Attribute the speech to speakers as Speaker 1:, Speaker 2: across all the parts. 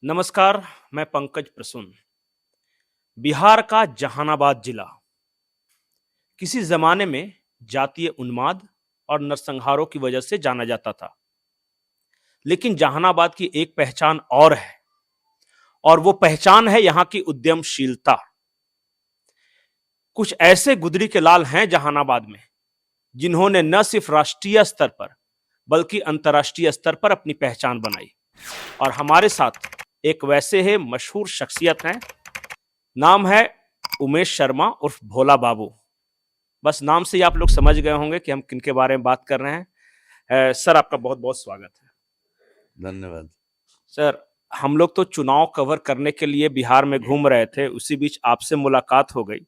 Speaker 1: नमस्कार। मैं पंकज प्रसून। बिहार का जहानाबाद जिला किसी जमाने में जातीय उन्माद और नरसंहारों की वजह से जाना जाता था। लेकिन जहानाबाद की एक पहचान और है, और वो पहचान है यहाँ की उद्यमशीलता। कुछ ऐसे गुदरी के लाल हैं जहानाबाद में, जिन्होंने न सिर्फ राष्ट्रीय स्तर पर बल्कि अंतर्राष्ट्रीय स्तर पर अपनी पहचान बनाई। और हमारे साथ एक वैसे है मशहूर शख्सियत हैं। नाम है उमेश शर्मा उर्फ भोला बाबू। बस नाम से ही आप लोग समझ गए होंगे कि हम किनके बारे में बात कर रहे हैं। सर, आपका बहुत बहुत स्वागत है।
Speaker 2: धन्यवाद।
Speaker 1: सर, हम लोग तो चुनाव कवर करने के लिए बिहार में घूम रहे थे, उसी बीच आपसे मुलाकात हो गई।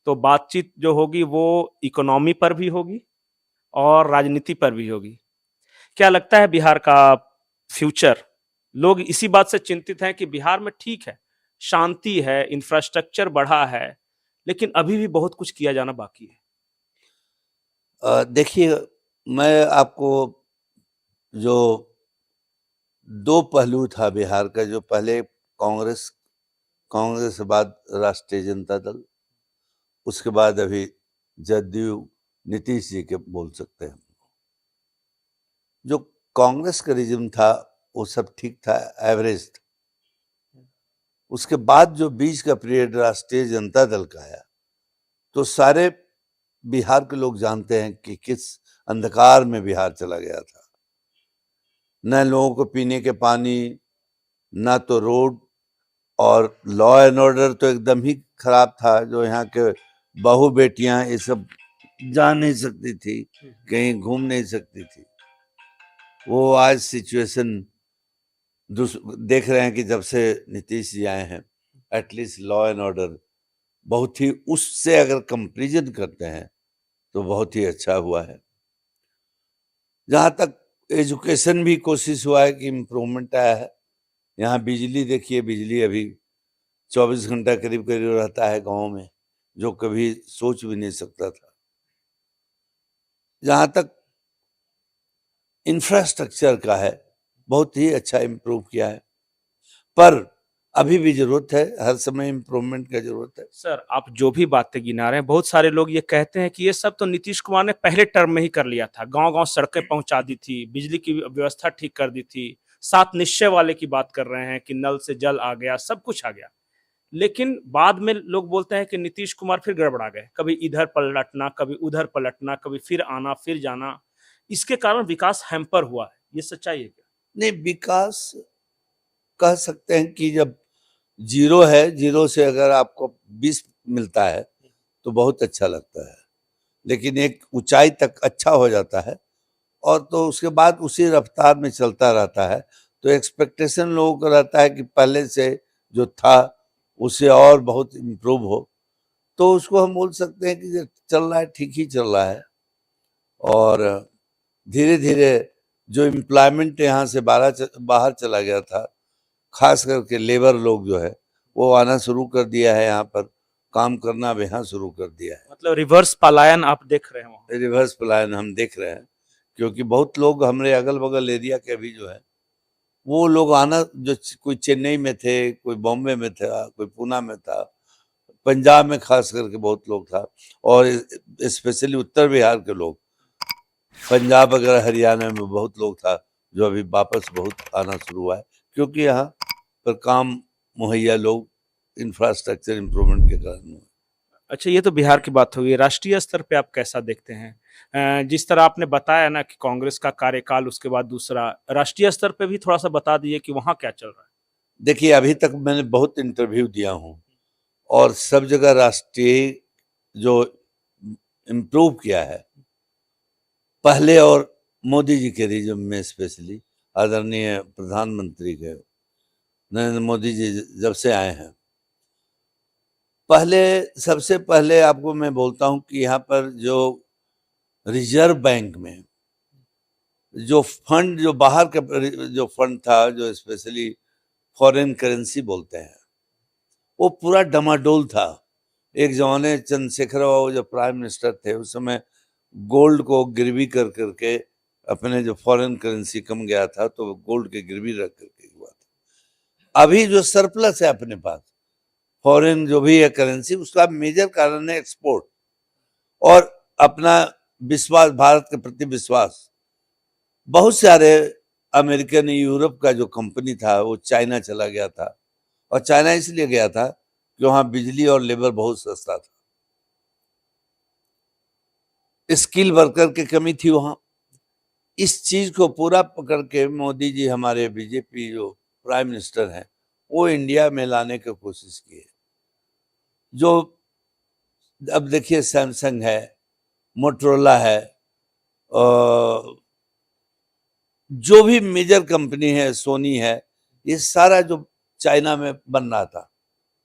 Speaker 1: तो बातचीत जो होगी वो इकोनॉमी पर भी होगी और राजनीति पर भी होगी। क्या लगता है बिहार का फ्यूचर? लोग इसी बात से चिंतित हैं कि बिहार में ठीक है, शांति है, इंफ्रास्ट्रक्चर बढ़ा है, लेकिन अभी भी बहुत कुछ किया जाना बाकी है।
Speaker 2: देखिए, मैं आपको जो दो पहलू था बिहार का, जो पहले कांग्रेस कांग्रेस के बाद राष्ट्रीय जनता दल, उसके बाद अभी जदयू नीतीश जी के बोल सकते हैं। जो कांग्रेस का रिज्यूम था वो सब ठीक था, एवरेज था। उसके बाद जो बीच का पीरियड राष्ट्रीय जनता दल का आया, तो सारे बिहार के लोग जानते हैं कि किस अंधकार में बिहार चला गया था। न लोगों को पीने के पानी, ना तो रोड, और लॉ एंड ऑर्डर तो एकदम ही खराब था। जो यहाँ के बहू बेटियां ये सब जा नहीं सकती थी, कहीं घूम नहीं सकती थी। वो आज सिचुएशन देख रहे हैं कि जब से नीतीश जी आए हैं, एटलीस्ट लॉ एंड ऑर्डर बहुत ही, उससे अगर कंपेरिजन करते हैं तो बहुत ही अच्छा हुआ है। जहाँ तक एजुकेशन भी कोशिश हुआ है कि इम्प्रूवमेंट आया है। यहाँ बिजली देखिए, बिजली अभी 24 घंटा करीब करीब रहता है गांव में, जो कभी सोच भी नहीं सकता था। जहाँ तक इंफ्रास्ट्रक्चर का है, बहुत ही अच्छा इम्प्रूव किया है, पर अभी भी जरूरत है, हर समय इम्प्रूवमेंट का जरूरत है।
Speaker 1: सर, आप जो भी बातें गिना रहे हैं, बहुत सारे लोग ये कहते हैं कि ये सब तो नीतीश कुमार ने पहले टर्म में ही कर लिया था। गांव-गांव सड़कें पहुंचा दी थी, बिजली की व्यवस्था ठीक कर दी थी, 7 निश्चय वाले की बात कर रहे हैं कि नल से जल आ गया, सब कुछ आ गया। लेकिन बाद में लोग बोलते हैं कि नीतीश कुमार फिर गड़बड़ा गए। कभी इधर पलटना, कभी उधर पलटना, कभी फिर आना, फिर जाना। इसके कारण विकास हैम्पर हुआ है। ये सच्चाई है क्या?
Speaker 2: नहीं, विकास कह सकते हैं कि जब जीरो है, जीरो से अगर आपको 20 मिलता है तो बहुत अच्छा लगता है। लेकिन एक ऊंचाई तक अच्छा हो जाता है, और तो उसके बाद उसी रफ्तार में चलता रहता है। तो एक्सपेक्टेशन लोगों को रहता है कि पहले से जो था उससे और बहुत इम्प्रूव हो। तो उसको हम बोल सकते हैं कि जो चल रहा है ठीक ही चल रहा है। और धीरे धीरे जो एम्प्लॉयमेंट यहाँ से बाहर चला गया था, खास करके लेबर लोग जो है वो आना शुरू कर दिया है, यहाँ पर काम करना अब यहाँ शुरू कर दिया है।
Speaker 1: मतलब रिवर्स पलायन आप देख रहे हैं वहाँ?
Speaker 2: रिवर्स पलायन हम देख रहे हैं, क्योंकि बहुत लोग हमारे अगल बगल एरिया के भी जो है, वो लोग आना, जो कोई चेन्नई में थे, कोई बॉम्बे में था, कोई पूना में था, पंजाब में खास करके बहुत लोग था, और स्पेशली उत्तर बिहार के लोग, पंजाब वगैरह हरियाणा में बहुत लोग था, जो अभी वापस बहुत आना शुरू हुआ है, क्योंकि यहाँ पर काम मुहैया लोग इंफ्रास्ट्रक्चर इम्प्रूवमेंट के कारण हुए।
Speaker 1: अच्छा, ये तो बिहार की बात हुई। राष्ट्रीय स्तर पे आप कैसा देखते हैं? जिस तरह आपने बताया ना कि कांग्रेस का कार्यकाल, उसके बाद दूसरा, राष्ट्रीय स्तर पे भी थोड़ा-सा बता दीजिए कि वहाँ क्या चल रहा है?
Speaker 2: देखिए, अभी तक मैंने बहुत इंटरव्यू दिया हूँ, और सब जगह राष्ट्रीय जो इम्प्रूव किया है, पहले और मोदी जी के रिज्यूम में स्पेशली, आदरणीय प्रधानमंत्री के नरेंद्र मोदी जी जब से आए हैं, पहले, सबसे पहले आपको मैं बोलता हूँ कि यहाँ पर जो रिजर्व बैंक में जो फंड, जो बाहर का जो फंड था, जो स्पेशली फॉरेन करेंसी बोलते हैं, वो पूरा डमाडोल था। एक जमाने चंद्रशेखर बाबू जब प्राइम मिनिस्टर थे, उस समय गोल्ड को गिरवी कर करके, अपने जो फॉरेन करेंसी कम गया था तो गोल्ड के गिरवी रख करके हुआ था। अभी जो सरप्लस है अपने पास फॉरेन जो भी है करेंसी, उसका मेजर कारण है एक्सपोर्ट और अपना विश्वास, भारत के प्रति विश्वास। बहुत सारे अमेरिकन, यूरोप का जो कंपनी था वो चाइना चला गया था, और चाइना इसलिए गया था कि वहां बिजली और लेबर बहुत सस्ता था, स्किल वर्कर की कमी थी वहां। इस चीज को पूरा पकड़ के मोदी जी, हमारे बीजेपी जो प्राइम मिनिस्टर हैं, वो इंडिया में लाने की कोशिश की है। जो अब देखिए सैमसंग है, मोटरोला है, जो भी मेजर कंपनी है, सोनी है, ये सारा जो चाइना में बन रहा था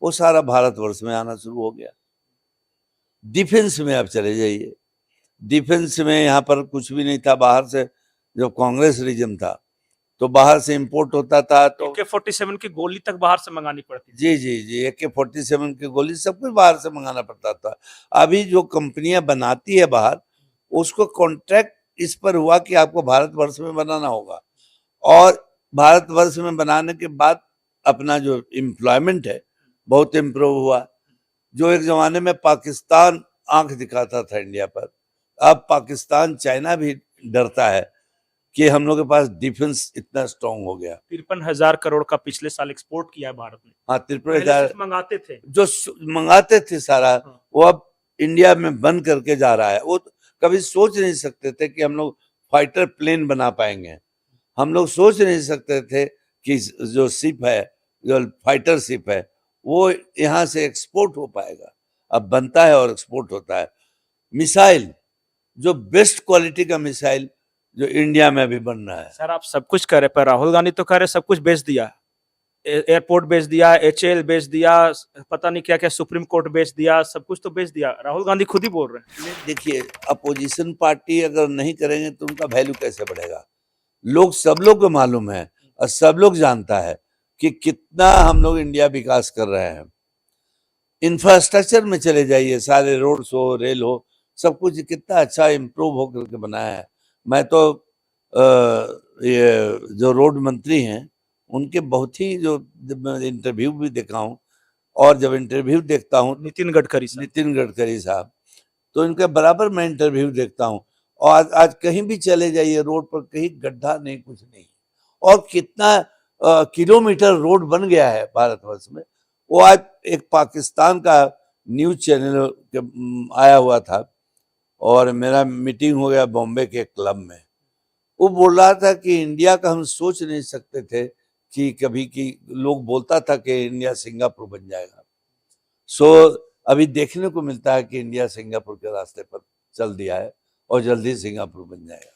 Speaker 2: वो सारा भारतवर्ष में आना शुरू हो गया। डिफेंस में आप चले जाइए, डिफेंस में यहाँ पर कुछ भी नहीं था, बाहर से जो कांग्रेस रीजन था तो बाहर से इंपोर्ट होता था, तो
Speaker 1: AK-47 की गोली तक बाहर से मंगानी पड़ती थी।
Speaker 2: जी जी जी, AK-47 की गोली सब कुछ बाहर से मंगाना पड़ता था। अभी जो कंपनियां बनाती है बाहर, उसको कॉन्ट्रैक्ट इस पर हुआ कि आपको भारतवर्ष में बनाना होगा, और भारतवर्ष में बनाने के बाद अपना जो एम्प्लॉयमेंट है बहुत इम्प्रूव हुआ। जो एक जमाने में पाकिस्तान आंख दिखाता था इंडिया पर, अब पाकिस्तान, चाइना भी डरता है कि हम लोग के पास डिफेंस इतना स्ट्रांग हो गया।
Speaker 1: 53,000 करोड़ का पिछले साल एक्सपोर्ट किया है भारत ने।
Speaker 2: हाँ,
Speaker 1: पहले
Speaker 2: 53,000
Speaker 1: सिर्फ मंगाते थे।
Speaker 2: जो मंगाते थे सारा,
Speaker 1: हाँ।
Speaker 2: वो अब इंडिया में बन करके जा रहा है। वो तो कभी सोच नहीं सकते थे कि हम लोग फाइटर प्लेन बना पाएंगे। हम लोग सोच नहीं सकते थे कि जो शिप है, जो फाइटर शिप है, वो यहाँ से एक्सपोर्ट हो पाएगा। अब बनता है और एक्सपोर्ट होता है। मिसाइल, जो बेस्ट क्वालिटी का मिसाइल जो इंडिया में भी बन रहा है।
Speaker 1: सर आप सब कुछ कह रहे, पर राहुल गांधी तो कह रहे सब कुछ बेच दिया। एयरपोर्ट बेच दिया, HAL बेच दिया, पता नहीं क्या क्या, सुप्रीम कोर्ट बेच दिया, सब कुछ तो बेच दिया। राहुल गांधी खुद ही बोल रहे हैं।
Speaker 2: देखिए, अपोजिशन पार्टी अगर नहीं करेंगे तो उनका वैल्यू कैसे बढ़ेगा? लोग, सब लोग को मालूम है और सब लोग जानता है कि कितना हम लोग इंडिया विकास कर रहे हैं। इंफ्रास्ट्रक्चर में चले जाइए, सारे रोड हो, रेल हो, सब कुछ कितना अच्छा इम्प्रूव होकर के बनाया है। मैं तो ये जो रोड मंत्री हैं उनके बहुत ही जो इंटरव्यू भी देखा हूँ, और जब इंटरव्यू देखता हूँ
Speaker 1: नितिन गडकरी साहब,
Speaker 2: नितिन गडकरी साहब, तो इनका बराबर मैं इंटरव्यू देखता हूँ। और आज कहीं भी चले जाइए रोड पर, कहीं गड्ढा नहीं, कुछ नहीं। और कितना किलोमीटर रोड बन गया है भारतवर्ष में। वो आज एक पाकिस्तान का न्यूज चैनल आया हुआ था, और मेरा मीटिंग हो गया बॉम्बे के क्लब में। वो बोल रहा था कि इंडिया का हम सोच नहीं सकते थे कि कभी की, लोग बोलता था कि इंडिया सिंगापुर बन जाएगा। सो अभी देखने को मिलता है कि इंडिया सिंगापुर के रास्ते पर चल दिया है, और जल्दी सिंगापुर बन जाएगा।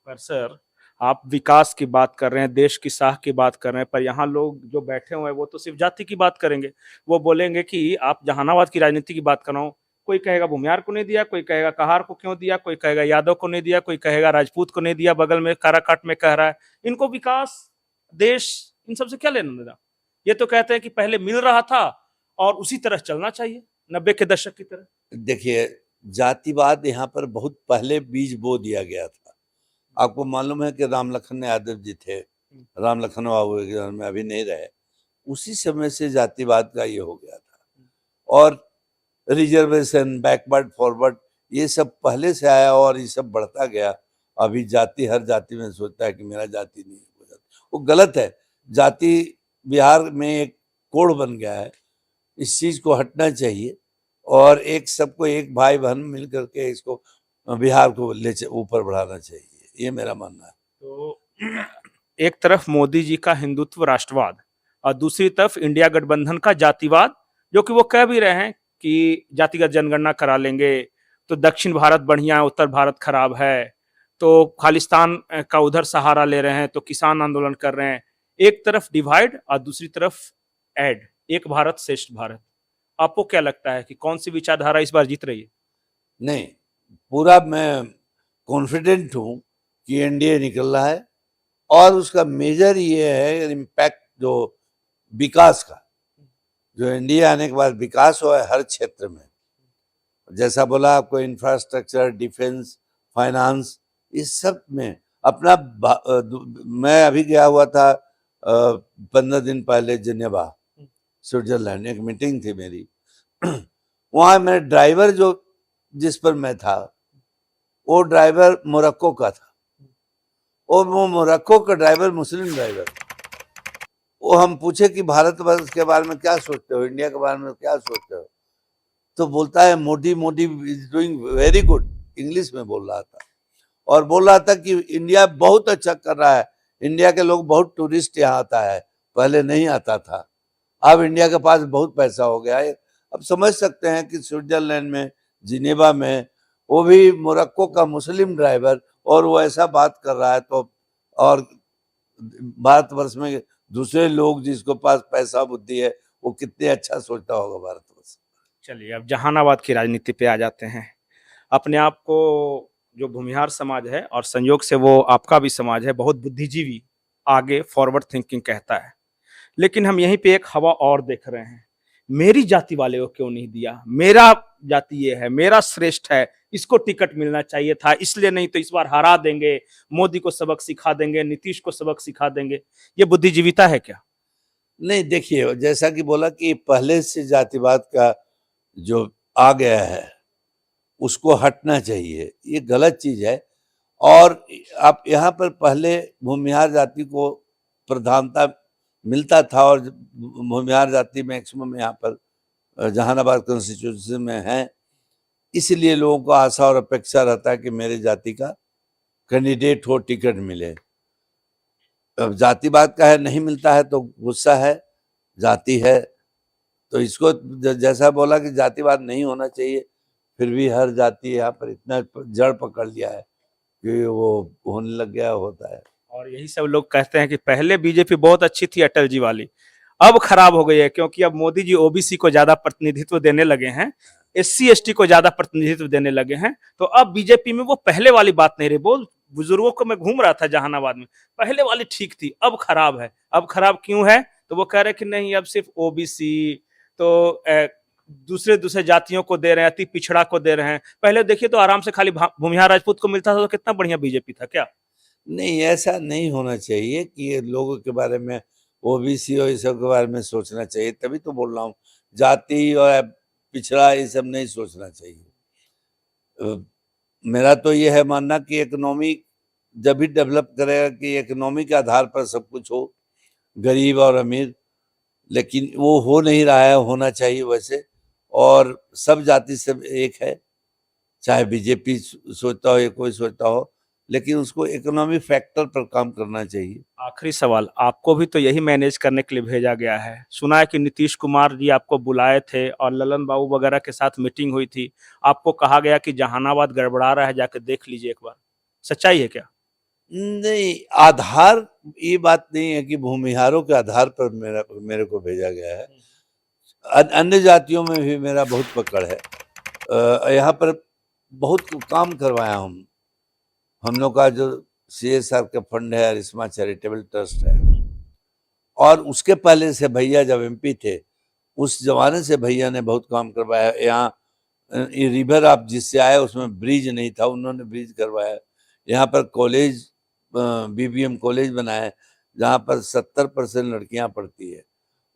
Speaker 1: पर सर आप विकास की बात कर रहे हैं, देश की साख की बात कर रहे हैं, पर यहाँ लोग जो बैठे हुए हैं वो तो सिर्फ जाति की बात करेंगे। वो बोलेंगे कि आप जहानाबाद की राजनीति की बात कर रहा हूँ, कोई कहेगा भूमियार को नहीं दिया, कोई कहेगा कहार को क्यों दिया, कोई कहेगा यादव को नहीं दिया, कोई कहेगा राजपूत को नहीं दिया, बगल में काराकाट में कह रहा है। इनको विकास, देश, इन सबसे क्या लेना देना? ये तो कहते हैं कि पहले मिल रहा था और उसी तरह चलना चाहिए, 90 के दशक की तरह।
Speaker 2: देखिए, जातिवाद यहाँ पर बहुत पहले बीज बो दिया गया था। आपको मालूम है कि राम लखन यादव जी थे, राम लखन बाबू के घर में अभी नहीं रहे, उसी समय से जातिवाद का ये हो गया था। और रिजर्वेशन, बैकवर्ड, फॉरवर्ड, ये सब पहले से आया और ये सब बढ़ता गया। अभी जाति, हर जाति में सोचता है कि मेरा जाति नहीं हो जाता, वो गलत है। जाति बिहार में एक कोड बन गया है, इस चीज को हटना चाहिए, और एक सबको, एक भाई बहन मिल करके इसको बिहार को ले ऊपर बढ़ाना चाहिए, ये मेरा मानना है।
Speaker 1: तो एक तरफ मोदी जी का हिंदुत्व, राष्ट्रवाद, और दूसरी तरफ इंडिया गठबंधन का जातिवाद, जो कि वो कह भी रहे हैं कि जातिगत जनगणना करा लेंगे तो दक्षिण भारत बढ़िया, उत्तर भारत खराब है, तो खालिस्तान का उधर सहारा ले रहे हैं, तो किसान आंदोलन कर रहे हैं। एक तरफ डिवाइड और दूसरी तरफ एड, एक भारत श्रेष्ठ भारत। आपको क्या लगता है कि कौन सी विचारधारा इस बार जीत रही है?
Speaker 2: नहीं, पूरा मैं कॉन्फिडेंट हूं कि एनडीए निकल रहा है, और उसका मेजर ये है इम्पैक्ट जो विकास का, जो एनडीए आने के बाद विकास हुआ है हर क्षेत्र में। जैसा बोला आपको, इंफ्रास्ट्रक्चर, डिफेंस, फाइनेंस, इस सब में अपना मैं अभी गया हुआ था 15 दिन पहले जिनेवा स्विट्जरलैंड एक मीटिंग थी मेरी। वहां मेरे ड्राइवर जो जिस पर मैं था वो ड्राइवर मोरक्को का था, और वो मोरक्को का ड्राइवर मुस्लिम ड्राइवर। वो हम पूछे कि भारतवर्ष के बारे में क्या सोचते हो, इंडिया के बारे में क्या सोचते हो, तो बोलता है Modi Modi is doing very good, English में बोल रहा था, और बोल रहा था कि इंडिया बहुत अच्छा कर रहा है, इंडिया के लोग बहुत टूरिस्ट यहाँ आता है, पहले नहीं आता था, अब इंडिया के पास बहुत पैसा हो गया है। अब समझ सकते हैं कि स्विट्जरलैंड में जिनेवा में वो भी मोरक्को का मुस्लिम ड्राइवर, और वो ऐसा बात कर रहा है, तो और भारतवर्ष में दूसरे लोग जिसको पास पैसा बुद्धि है वो कितने अच्छा सोचता होगा भारतवर्ष।
Speaker 1: चलिए अब जहानाबाद की राजनीति पे आ जाते हैं। अपने आप को जो भूमिहार समाज है और संयोग से वो आपका भी समाज है, बहुत बुद्धिजीवी, आगे फॉरवर्ड थिंकिंग कहता है, लेकिन हम यहीं पे एक हवा और देख रहे हैं। मेरी जाति वाले को क्यों नहीं दिया, मेरा जाति ये है, मेरा श्रेष्ठ है, इसको टिकट मिलना चाहिए था, इसलिए नहीं तो इस बार हरा देंगे, मोदी को सबक सिखा देंगे, नीतीश को सबक सिखा देंगे। ये बुद्धिजीविता है क्या?
Speaker 2: नहीं, देखिए जैसा कि बोला कि पहले से जातिवाद का जो आ गया है उसको हटना चाहिए, ये गलत चीज है। और आप यहाँ पर पहले भूमिहार जाति को प्रधानता मिलता था, और भूमिहार जाति मैक्सिमम यहाँ पर जहानाबाद कॉन्स्टिट्यूंसी में है, इसलिए लोगों को आशा और अपेक्षा रहता है कि मेरे जाति का कैंडिडेट हो, टिकट मिले। अब जातिवाद का है, नहीं मिलता है तो गुस्सा है, जाति है, तो इसको जैसा बोला कि जातिवाद नहीं होना चाहिए, फिर भी हर जाति यहाँ पर इतना जड़ पकड़ लिया है कि वो होने लग गया होता है।
Speaker 1: और यही सब लोग कहते हैं कि पहले बीजेपी बहुत अच्छी थी अटल जी वाली, अब खराब हो गई है, क्योंकि अब मोदी जी ओबीसी को ज्यादा प्रतिनिधित्व देने लगे हैं, एससी एसटी को ज्यादा प्रतिनिधित्व देने लगे हैं, तो अब बीजेपी में वो पहले वाली बात नहीं रही। बोल बुजुर्गों को मैं घूम रहा था जहानाबाद में, पहले वाली ठीक थी, अब खराब है। अब खराब क्यों है? तो वो कह रहे कि नहीं, अब सिर्फ ओबीसी, तो दूसरे दूसरे जातियों को दे रहे हैं, अति पिछड़ा को दे रहे हैं। पहले देखिए तो आराम से खाली भूमिहार राजपूत को मिलता था, तो कितना बढ़िया बीजेपी था क्या?
Speaker 2: नहीं, ऐसा नहीं होना चाहिए कि ये लोगों के बारे में, ओबीसी और इस सब के बारे में सोचना चाहिए, तभी तो बोल रहा हूँ जाति और पिछड़ा ये सब नहीं सोचना चाहिए। मेरा तो ये है मानना कि इकोनॉमी जब भी डेवलप करेगा कि इकोनॉमी के आधार पर सब कुछ हो, गरीब और अमीर, लेकिन वो हो नहीं रहा है, होना चाहिए वैसे। और सब जाति सब एक है, चाहे बीजेपी सोचता हो या कोई सोचता हो, लेकिन उसको इकोनॉमी फैक्टर पर काम करना चाहिए।
Speaker 1: आखिरी सवाल, आपको भी तो यही मैनेज करने के लिए भेजा गया है। सुना है कि नीतीश कुमार जी आपको बुलाए थे और ललन बाबू वगैरह के साथ मीटिंग हुई थी, आपको कहा गया कि जहानाबाद गड़बड़ा रहा है, जाकर देख लीजिए एक बार। सच्चाई है क्या?
Speaker 2: नहीं, आधार ये बात नहीं है कि भूमिहारों के आधार पर मेरे को भेजा गया है, अन्य जातियों में भी मेरा बहुत पकड़ है। यहाँ पर बहुत काम करवाया हम लोग का जो CSR का फंड है, अरिस्मा चैरिटेबल ट्रस्ट है, और उसके पहले से भैया जब MP थे उस जमाने से भैया ने बहुत काम करवाया। यहाँ ये रिवर आप जिससे आए उसमें ब्रिज नहीं था, उन्होंने ब्रिज करवाया। यहाँ पर कॉलेज, BBM कॉलेज बनाए जहाँ पर 70% लड़कियां पढ़ती है,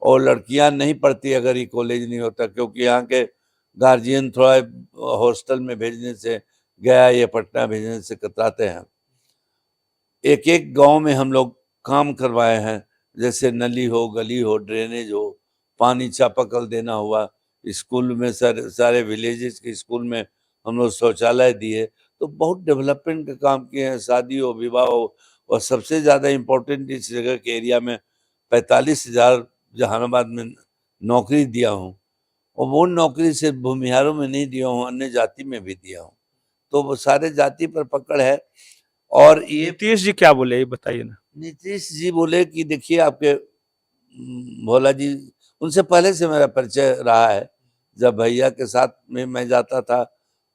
Speaker 2: और लड़कियां नहीं पढ़ती अगर ये कॉलेज नहीं होता, क्योंकि यहाँ के गार्जियन थोड़ा हॉस्टल में भेजने से, गया या पटना भेजने से कतराते हैं। एक एक गांव में हम लोग काम करवाए हैं, जैसे नली हो, गली हो, ड्रेनेज हो, पानी चापाकल देना हुआ, स्कूल में सारे विलेजेस के स्कूल में हम लोग शौचालय दिए, तो बहुत डेवलपमेंट का काम किए हैं। शादी हो, विवाह हो, और सबसे ज़्यादा इम्पोर्टेंट इस जगह के एरिया में 45,000 जहानाबाद में नौकरी दिया हूँ, और वो नौकरी सिर्फ भूमिहारों में नहीं दिया हूँ, अन्य जाति में भी दिया हूँ। तो वो सारे जाति पर पकड़ है। और ये
Speaker 1: नीतीश जी क्या बोले, ये बताइए ना।
Speaker 2: नीतीश जी बोले कि देखिए आपके भोला जी, उनसे पहले से मेरा परिचय रहा है, जब भैया के साथ में मैं जाता था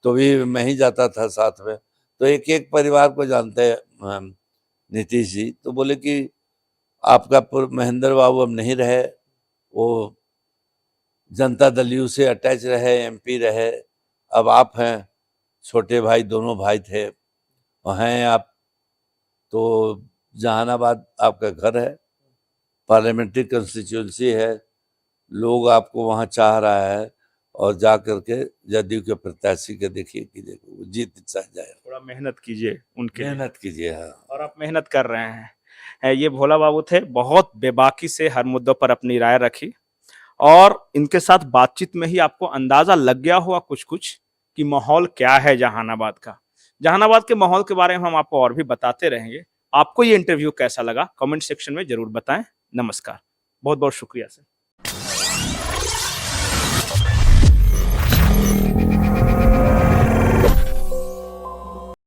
Speaker 2: तो भी मैं ही जाता था साथ में, तो एक एक परिवार को जानते हैं हम, नीतीश जी। तो बोले कि आपका महेंद्र बाबू अब नहीं रहे, वो जनता दल यू से अटैच रहे, MP रहे, अब आप हैं, छोटे भाई दोनों भाई थे और हैं आप, तो जहानाबाद आपका घर है, पार्लियामेंट्री कंस्टिट्यूंसी है, लोग आपको वहां चाह रहा है, और जा करके जदयू के प्रत्याशी के देखिए कि देखो वो जीत जाए।
Speaker 1: थोड़ा मेहनत कीजिए उनके लिए।
Speaker 2: मेहनत कीजिए। हाँ,
Speaker 1: और आप मेहनत कर रहे हैं। ये भोला बाबू थे, बहुत बेबाकी से हर मुद्दों पर अपनी राय रखी और इनके साथ बातचीत में ही आपको अंदाजा लग गया होगा कुछ कुछ कि माहौल क्या है जहानाबाद का। जहानाबाद के माहौल के बारे में हम आपको और भी बताते रहेंगे। आपको ये इंटरव्यू कैसा लगा कमेंट सेक्शन में जरूर बताएं। नमस्कार, बहुत बहुत शुक्रिया सर।